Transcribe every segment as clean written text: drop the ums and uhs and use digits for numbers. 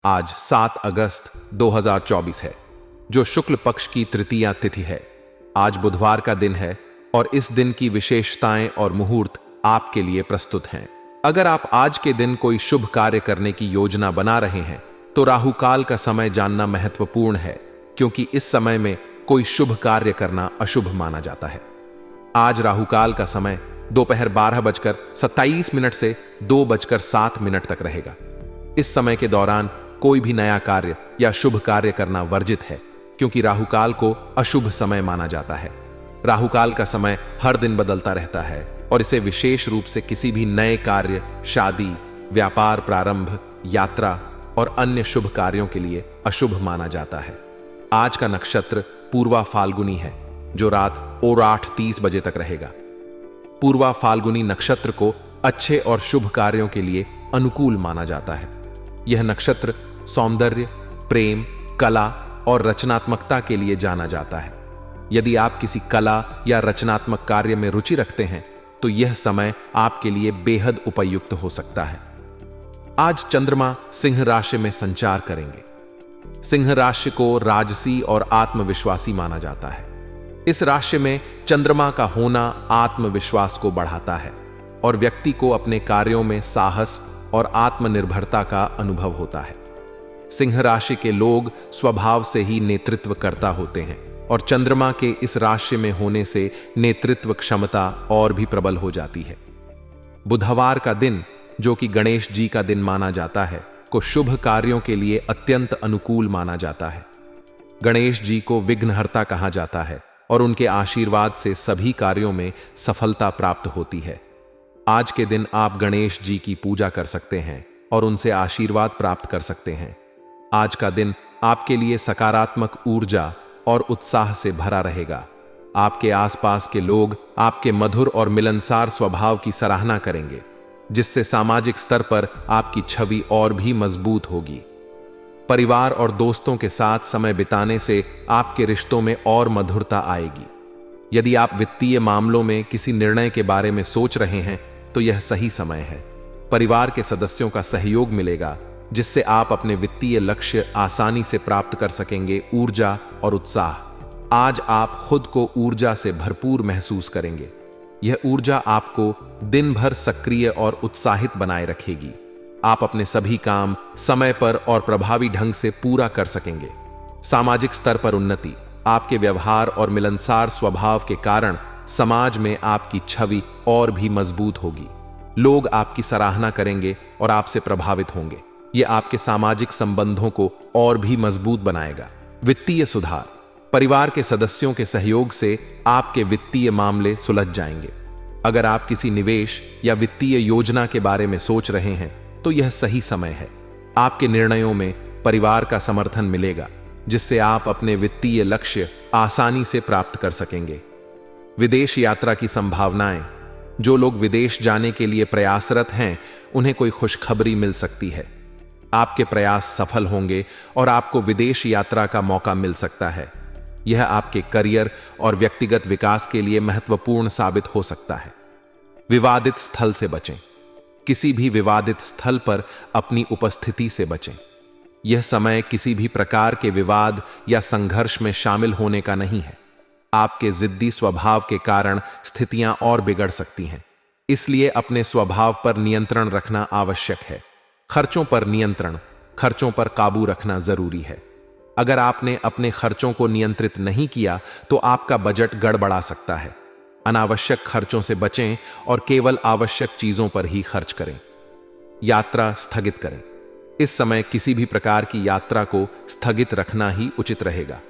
आज 7 अगस्त 2024 है, जो शुक्ल पक्ष की तृतीया तिथि है। आज बुधवार का दिन है और इस दिन की विशेषताएं और मुहूर्त आपके लिए प्रस्तुत हैं। अगर आप आज के दिन कोई शुभ कार्य करने की योजना बना रहे हैं तो राहुकाल का समय जानना महत्वपूर्ण है, क्योंकि इस समय में कोई शुभ कार्य करना अशुभ माना जाता है। आज राहुकाल का समय दोपहर 12:27 से 2:07 तक रहेगा। इस समय के दौरान कोई भी नया कार्य या शुभ कार्य करना वर्जित है, क्योंकि राहुकाल को अशुभ समय माना जाता है। राहुकाल का समय हर दिन बदलता रहता है और इसे विशेष रूप से किसी भी नए कार्य, शादी, व्यापार प्रारंभ, यात्रा और अन्य शुभ कार्यों के लिए अशुभ माना जाता है। आज का नक्षत्र पूर्वा फाल्गुनी है, जो रात 8:30 बजे तक रहेगा। पूर्वा फाल्गुनी नक्षत्र को अच्छे और शुभ कार्यों के लिए अनुकूल माना जाता है। यह नक्षत्र सौंदर्य, प्रेम, कला और रचनात्मकता के लिए जाना जाता है। यदि आप किसी कला या रचनात्मक कार्य में रुचि रखते हैं तो यह समय आपके लिए बेहद उपयुक्त हो सकता है। आज चंद्रमा सिंह राशि में संचार करेंगे। सिंह राशि को राजसी और आत्मविश्वासी माना जाता है। इस राशि में चंद्रमा का होना आत्मविश्वास को बढ़ाता है और व्यक्ति को अपने कार्यों में साहस और आत्मनिर्भरता का अनुभव होता है। सिंह राशि के लोग स्वभाव से ही नेतृत्वकर्ता होते हैं और चंद्रमा के इस राशि में होने से नेतृत्व क्षमता और भी प्रबल हो जाती है। बुधवार का दिन, जो कि गणेश जी का दिन माना जाता है, को शुभ कार्यों के लिए अत्यंत अनुकूल माना जाता है। गणेश जी को विघ्नहर्ता कहा जाता है और उनके आशीर्वाद से सभी कार्यों में सफलता प्राप्त होती है। आज के दिन आप गणेश जी की पूजा कर सकते हैं और उनसे आशीर्वाद प्राप्त कर सकते हैं। आज का दिन आपके लिए सकारात्मक ऊर्जा और उत्साह से भरा रहेगा। आपके आसपास के लोग आपके मधुर और मिलनसार स्वभाव की सराहना करेंगे, जिससे सामाजिक स्तर पर आपकी छवि और भी मजबूत होगी। परिवार और दोस्तों के साथ समय बिताने से आपके रिश्तों में और मधुरता आएगी। यदि आप वित्तीय मामलों में किसी निर्णय के बारे में सोच रहे हैं तो यह सही समय है। परिवार के सदस्यों का सहयोग मिलेगा, जिससे आप अपने वित्तीय लक्ष्य आसानी से प्राप्त कर सकेंगे। ऊर्जा और उत्साह, आज आप खुद को ऊर्जा से भरपूर महसूस करेंगे। यह ऊर्जा आपको दिन भर सक्रिय और उत्साहित बनाए रखेगी। आप अपने सभी काम समय पर और प्रभावी ढंग से पूरा कर सकेंगे। सामाजिक स्तर पर उन्नति, आपके व्यवहार और मिलनसार स्वभाव के कारण समाज में आपकी छवि और भी मजबूत होगी। लोग आपकी सराहना करेंगे और आपसे प्रभावित होंगे। यह आपके सामाजिक संबंधों को और भी मजबूत बनाएगा। वित्तीय सुधार, परिवार के सदस्यों के सहयोग से आपके वित्तीय मामले सुलझ जाएंगे। अगर आप किसी निवेश या वित्तीय योजना के बारे में सोच रहे हैं तो यह सही समय है। आपके निर्णयों में परिवार का समर्थन मिलेगा, जिससे आप अपने वित्तीय लक्ष्य आसानी से प्राप्त कर सकेंगे। विदेश यात्रा की संभावनाएं, जो लोग विदेश जाने के लिए प्रयासरत हैं उन्हें कोई खुशखबरी मिल सकती है। आपके प्रयास सफल होंगे और आपको विदेश यात्रा का मौका मिल सकता है। यह आपके करियर और व्यक्तिगत विकास के लिए महत्वपूर्ण साबित हो सकता है। विवादित स्थल से बचें। किसी भी विवादित स्थल पर अपनी उपस्थिति से बचें। यह समय किसी भी प्रकार के विवाद या संघर्ष में शामिल होने का नहीं है। आपके जिद्दी स्वभाव के कारण स्थितियां और बिगड़ सकती हैं, इसलिए अपने स्वभाव पर नियंत्रण रखना आवश्यक है। खर्चों पर नियंत्रण, खर्चों पर काबू रखना जरूरी है। अगर आपने अपने खर्चों को नियंत्रित नहीं किया तो आपका बजट गड़बड़ा सकता है। अनावश्यक खर्चों से बचें और केवल आवश्यक चीजों पर ही खर्च करें। यात्रा स्थगित करें। इस समय किसी भी प्रकार की यात्रा को स्थगित रखना ही उचित रहेगा।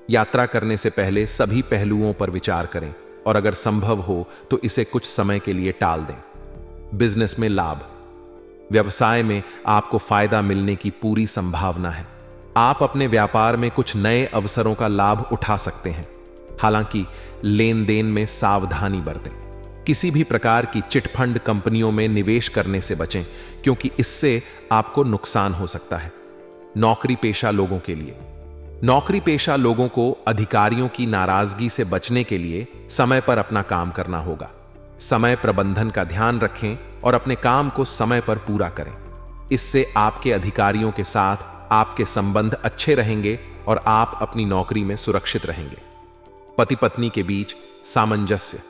यात्रा करने से पहले सभी पहलुओं पर विचार करें और अगर संभव हो तो इसे कुछ समय के लिए टाल दें। बिजनेस में लाभ, व्यवसाय में आपको फायदा मिलने की पूरी संभावना है। आप अपने व्यापार में कुछ नए अवसरों का लाभ उठा सकते हैं। हालांकि लेन देन में सावधानी बरतें। किसी भी प्रकार की चिटफंड कंपनियों में निवेश करने से बचें, क्योंकि इससे आपको नुकसान हो सकता है। नौकरी पेशा लोगों के लिए, नौकरी पेशा लोगों को अधिकारियों की नाराजगी से बचने के लिए समय पर अपना काम करना होगा। समय प्रबंधन का ध्यान रखें और अपने काम को समय पर पूरा करें। इससे आपके अधिकारियों के साथ आपके संबंध अच्छे रहेंगे और आप अपनी नौकरी में सुरक्षित रहेंगे। पति पत्नी के बीच सामंजस्य।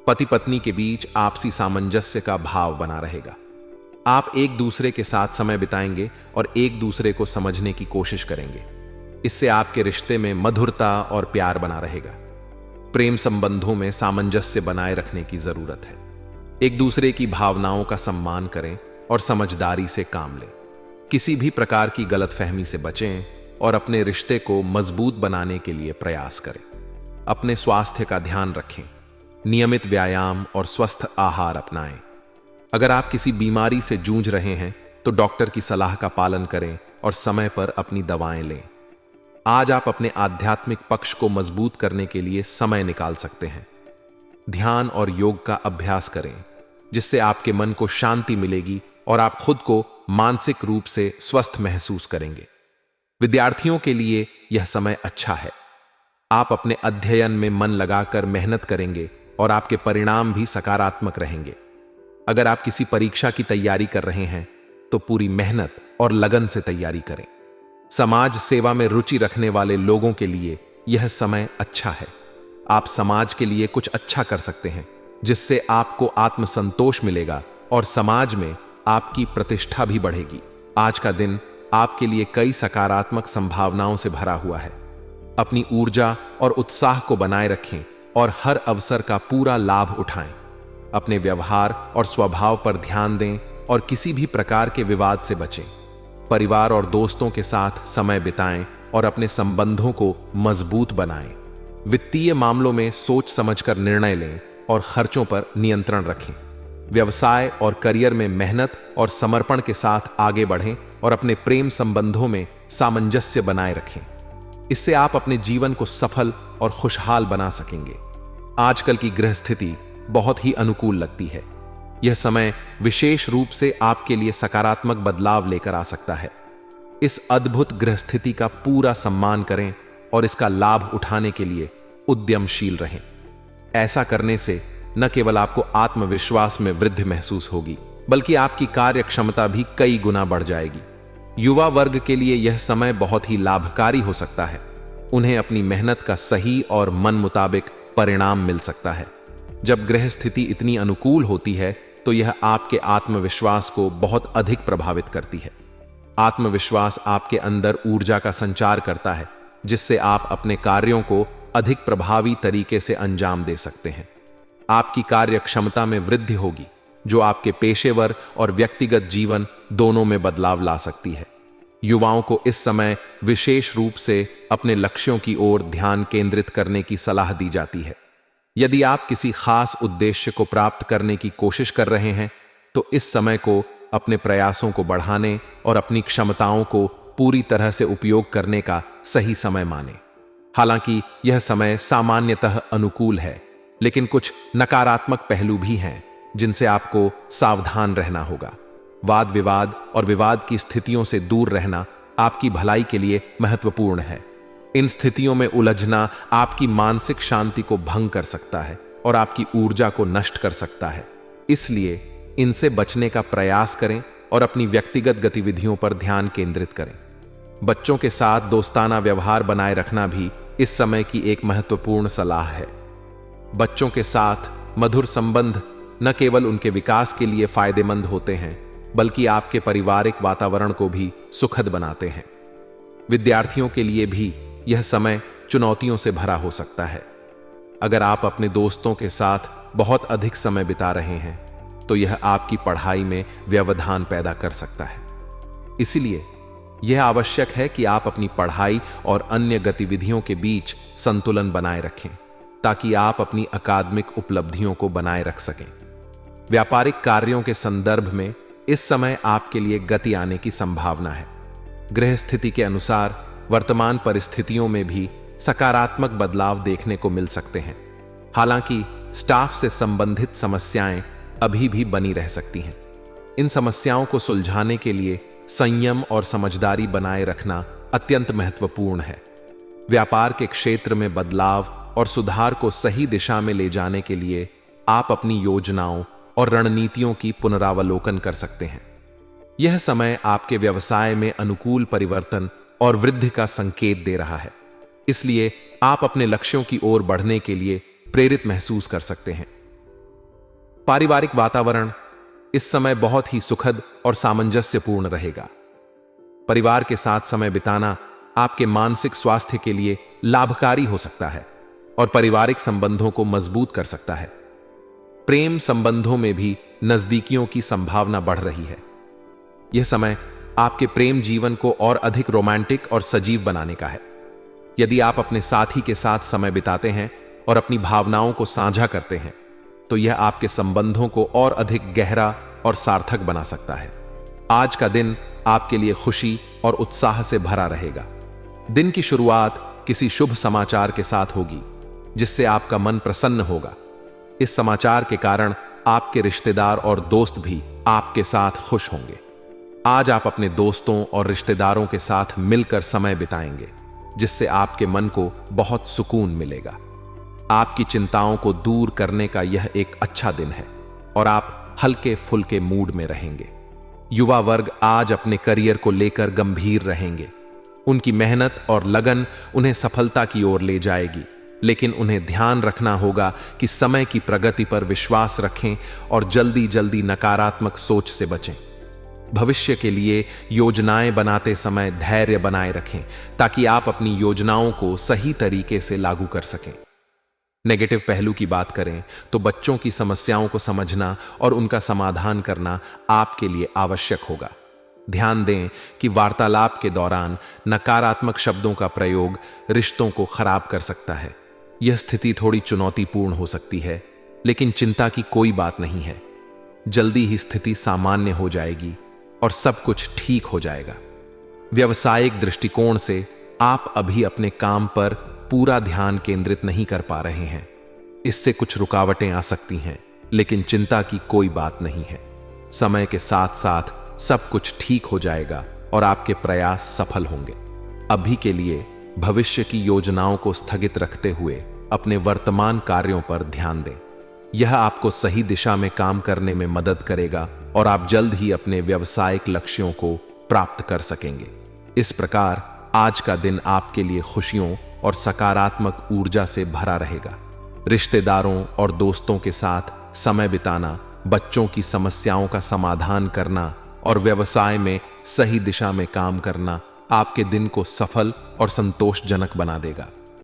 पति पत्नी के बीच आपसी सामंजस्य का भाव बना रहेगा। आप एक दूसरे के साथ समय बिताएंगे और एक दूसरे को समझने की कोशिश करेंगे। इससे आपके रिश्ते में मधुरता और प्यार बना रहेगा। प्रेम संबंधों में सामंजस्य बनाए रखने की जरूरत है। एक दूसरे की भावनाओं का सम्मान करें और समझदारी से काम लें। किसी भी प्रकार की गलतफहमी से बचें और अपने रिश्ते को मजबूत बनाने के लिए प्रयास करें। अपने स्वास्थ्य का ध्यान रखें। नियमित व्यायाम और स्वस्थ आहार अपनाएं। अगर आप किसी बीमारी से जूझ रहे हैं तो डॉक्टर की सलाह का पालन करें और समय पर अपनी दवाएं लें। आज आप अपने आध्यात्मिक पक्ष को मजबूत करने के लिए समय निकाल सकते हैं। ध्यान और योग का अभ्यास करें, जिससे आपके मन को शांति मिलेगी और आप खुद को मानसिक रूप से स्वस्थ महसूस करेंगे। विद्यार्थियों के लिए यह समय अच्छा है। आप अपने अध्ययन में मन लगाकर मेहनत करेंगे और आपके परिणाम भी सकारात्मक रहेंगे। अगर आप किसी परीक्षा की तैयारी कर रहे हैं तो पूरी मेहनत और लगन से तैयारी करें। समाज सेवा में रुचि रखने वाले लोगों के लिए यह समय अच्छा है। आप समाज के लिए कुछ अच्छा कर सकते हैं, जिससे आपको आत्मसंतोष मिलेगा और समाज में आपकी प्रतिष्ठा भी बढ़ेगी। आज का दिन आपके लिए कई सकारात्मक संभावनाओं से भरा हुआ है। अपनी ऊर्जा और उत्साह को बनाए रखें और हर अवसर का पूरा लाभ उठाएं। अपने व्यवहार और स्वभाव पर ध्यान दें और किसी भी प्रकार के विवाद से बचें। परिवार और दोस्तों के साथ समय बिताएं और अपने संबंधों को मजबूत बनाएं। वित्तीय मामलों में सोच समझकर निर्णय लें और खर्चों पर नियंत्रण रखें। व्यवसाय और करियर में मेहनत और समर्पण के साथ आगे बढ़ें और अपने प्रेम संबंधों में सामंजस्य बनाए रखें। इससे आप अपने जीवन को सफल और खुशहाल बना सकेंगे। आजकल की ग्रह स्थिति बहुत ही अनुकूल लगती है। यह समय विशेष रूप से आपके लिए सकारात्मक बदलाव लेकर आ सकता है। इस अद्भुत ग्रह स्थिति का पूरा सम्मान करें और इसका लाभ उठाने के लिए उद्यमशील रहें। ऐसा करने से न केवल आपको आत्मविश्वास में वृद्धि महसूस होगी, बल्कि आपकी कार्य क्षमता भी कई गुना बढ़ जाएगी। युवा वर्ग के लिए यह समय बहुत ही लाभकारी हो सकता है। उन्हें अपनी मेहनत का सही और मन मुताबिक परिणाम मिल सकता है। जब ग्रह स्थिति इतनी अनुकूल होती है तो यह आपके आत्मविश्वास को बहुत अधिक प्रभावित करती है। आत्मविश्वास आपके अंदर ऊर्जा का संचार करता है, जिससे आप अपने कार्यों को अधिक प्रभावी तरीके से अंजाम दे सकते हैं। आपकी कार्य क्षमता में वृद्धि होगी, जो आपके पेशेवर और व्यक्तिगत जीवन दोनों में बदलाव ला सकती है। युवाओं को इस समय विशेष रूप से अपने लक्ष्यों की ओर ध्यान केंद्रित करने की सलाह दी जाती है। यदि आप किसी खास उद्देश्य को प्राप्त करने की कोशिश कर रहे हैं तो इस समय को अपने प्रयासों को बढ़ाने और अपनी क्षमताओं को पूरी तरह से उपयोग करने का सही समय माने। हालांकि यह समय सामान्यतः अनुकूल है, लेकिन कुछ नकारात्मक पहलू भी हैं जिनसे आपको सावधान रहना होगा। वाद विवाद और विवाद की स्थितियों से दूर रहना आपकी भलाई के लिए महत्वपूर्ण है। इन स्थितियों में उलझना आपकी मानसिक शांति को भंग कर सकता है और आपकी ऊर्जा को नष्ट कर सकता है। इसलिए इनसे बचने का प्रयास करें और अपनी व्यक्तिगत गतिविधियों पर ध्यान केंद्रित करें। बच्चों के साथ दोस्ताना व्यवहार बनाए रखना भी इस समय की एक महत्वपूर्ण सलाह है। बच्चों के साथ मधुर संबंध न केवल उनके विकास के लिए फायदेमंद होते हैं, बल्कि आपके पारिवारिक वातावरण को भी सुखद बनाते हैं। विद्यार्थियों के लिए भी यह समय चुनौतियों से भरा हो सकता है। अगर आप अपने दोस्तों के साथ बहुत अधिक समय बिता रहे हैं तो यह आपकी पढ़ाई में व्यवधान पैदा कर सकता है। इसलिए यह आवश्यक है कि आप अपनी पढ़ाई और अन्य गतिविधियों के बीच संतुलन बनाए रखें, ताकि आप अपनी अकादमिक उपलब्धियों को बनाए रख सकें। व्यापारिक कार्यों के संदर्भ में इस समय आपके लिए गति आने की संभावना है। ग्रह स्थिति के अनुसार वर्तमान परिस्थितियों में भी सकारात्मक बदलाव देखने को मिल सकते हैं। हालांकि स्टाफ से संबंधित समस्याएं अभी भी बनी रह सकती हैं। इन समस्याओं को सुलझाने के लिए संयम और समझदारी बनाए रखना अत्यंत महत्वपूर्ण है। व्यापार के क्षेत्र में बदलाव और सुधार को सही दिशा में ले जाने के लिए आप अपनी योजनाओं और रणनीतियों की पुनरावलोकन कर सकते हैं। यह समय आपके व्यवसाय में अनुकूल परिवर्तन और वृद्धि का संकेत दे रहा है, इसलिए आप अपने लक्ष्यों की ओर बढ़ने के लिए प्रेरित महसूस कर सकते हैं। पारिवारिक वातावरण इस समय बहुत ही सुखद और सामंजस्यपूर्ण रहेगा। परिवार के साथ समय बिताना आपके मानसिक स्वास्थ्य के लिए लाभकारी हो सकता है और पारिवारिक संबंधों को मजबूत कर सकता है। प्रेम संबंधों में भी नजदीकियों की संभावना बढ़ रही है। यह समय आपके प्रेम जीवन को और अधिक रोमांटिक और सजीव बनाने का है। यदि आप अपने साथी के साथ समय बिताते हैं और अपनी भावनाओं को साझा करते हैं, तो यह आपके संबंधों को और अधिक गहरा और सार्थक बना सकता है। आज का दिन आपके लिए खुशी और उत्साह से भरा रहेगा। दिन की शुरुआत किसी शुभ समाचार के साथ होगी, जिससे आपका मन प्रसन्न होगा। इस समाचार के कारण आपके रिश्तेदार और दोस्त भी आपके साथ खुश होंगे। आज आप अपने दोस्तों और रिश्तेदारों के साथ मिलकर समय बिताएंगे, जिससे आपके मन को बहुत सुकून मिलेगा। आपकी चिंताओं को दूर करने का यह एक अच्छा दिन है और आप हल्के फुल्के मूड में रहेंगे। युवा वर्ग आज अपने करियर को लेकर गंभीर रहेंगे। उनकी मेहनत और लगन उन्हें सफलता की ओर ले जाएगी, लेकिन उन्हें ध्यान रखना होगा कि समय की प्रगति पर विश्वास रखें और जल्दी जल्दी नकारात्मक सोच से बचें। भविष्य के लिए योजनाएं बनाते समय धैर्य बनाए रखें, ताकि आप अपनी योजनाओं को सही तरीके से लागू कर सकें। नेगेटिव पहलू की बात करें तो बच्चों की समस्याओं को समझना और उनका समाधान करना आपके लिए आवश्यक होगा। ध्यान दें कि वार्तालाप के दौरान नकारात्मक शब्दों का प्रयोग रिश्तों को खराब कर सकता है। यह स्थिति थोड़ी चुनौतीपूर्ण हो सकती है, लेकिन चिंता की कोई बात नहीं है। जल्दी ही स्थिति सामान्य हो जाएगी और सब कुछ ठीक हो जाएगा। व्यावसायिक दृष्टिकोण से आप अभी अपने काम पर पूरा ध्यान केंद्रित नहीं कर पा रहे हैं। इससे कुछ रुकावटें आ सकती हैं, लेकिन चिंता की कोई बात नहीं है। समय के साथ साथ सब कुछ ठीक हो जाएगा और आपके प्रयास सफल होंगे। अभी के लिए भविष्य की योजनाओं को स्थगित रखते हुए अपने वर्तमान कार्यों पर ध्यान दें। यह आपको सही दिशा में काम करने में मदद करेगा और आप जल्द ही अपने व्यावसायिक लक्ष्यों को प्राप्त कर सकेंगे। इस प्रकार आज का दिन आपके लिए खुशियों और सकारात्मक ऊर्जा से भरा रहेगा। रिश्तेदारों और दोस्तों के साथ समय बिताना, बच्चों की समस्याओं का समाधान करना और व्यवसाय में सही दिशा में काम करना आपके दिन को सफल और संतोषजनक बना देगा।